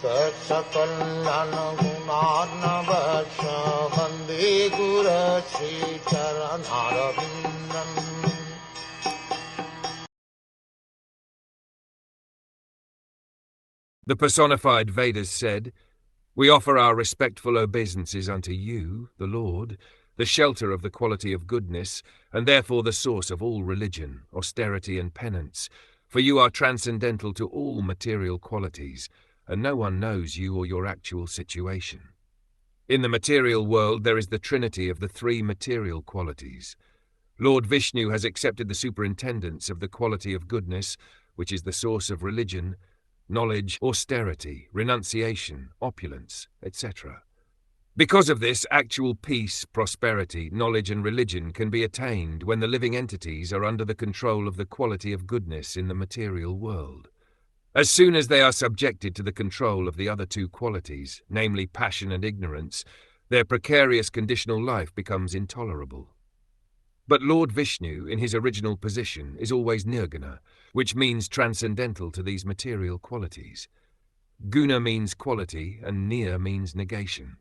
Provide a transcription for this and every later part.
Saksakallan gunarnavasya Vande Guru Sri Charanarvindam. The personified Vedas said, "We offer our respectful obeisances unto you, the Lord, the shelter of the quality of goodness, and therefore the source of all religion, austerity, and penance, for you are transcendental to all material qualities, and no one knows you or your actual situation. In the material world there is the trinity of the three material qualities. Lord Vishnu has accepted the superintendence of the quality of goodness, which is the source of religion, knowledge, austerity, renunciation, opulence, etc. Because of this, actual peace, prosperity, knowledge, and religion can be attained when the living entities are under the control of the quality of goodness in the material world. As soon as they are subjected to the control of the other two qualities, namely passion and ignorance, their precarious conditional life becomes intolerable. But Lord Vishnu, in his original position, is always nirguna, which means transcendental to these material qualities. Guna means quality, and nir means negation.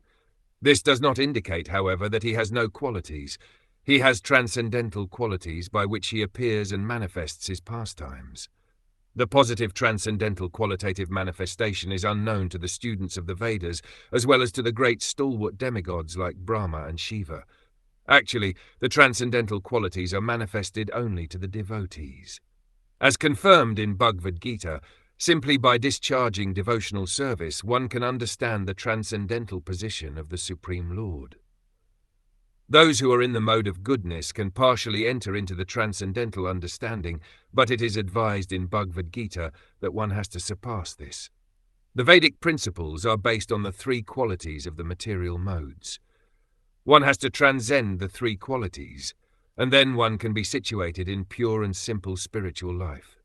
This does not indicate, however, that he has no qualities. He has transcendental qualities by which he appears and manifests his pastimes. The positive transcendental qualitative manifestation is unknown to the students of the Vedas, as well as to the great stalwart demigods like Brahma and Shiva. Actually, the transcendental qualities are manifested only to the devotees. As confirmed in Bhagavad Gita, simply by discharging devotional service, one can understand the transcendental position of the Supreme Lord. Those who are in the mode of goodness can partially enter into the transcendental understanding, but it is advised in Bhagavad Gita that one has to surpass this. The Vedic principles are based on the three qualities of the material modes. One has to transcend the three qualities, and then one can be situated in pure and simple spiritual life.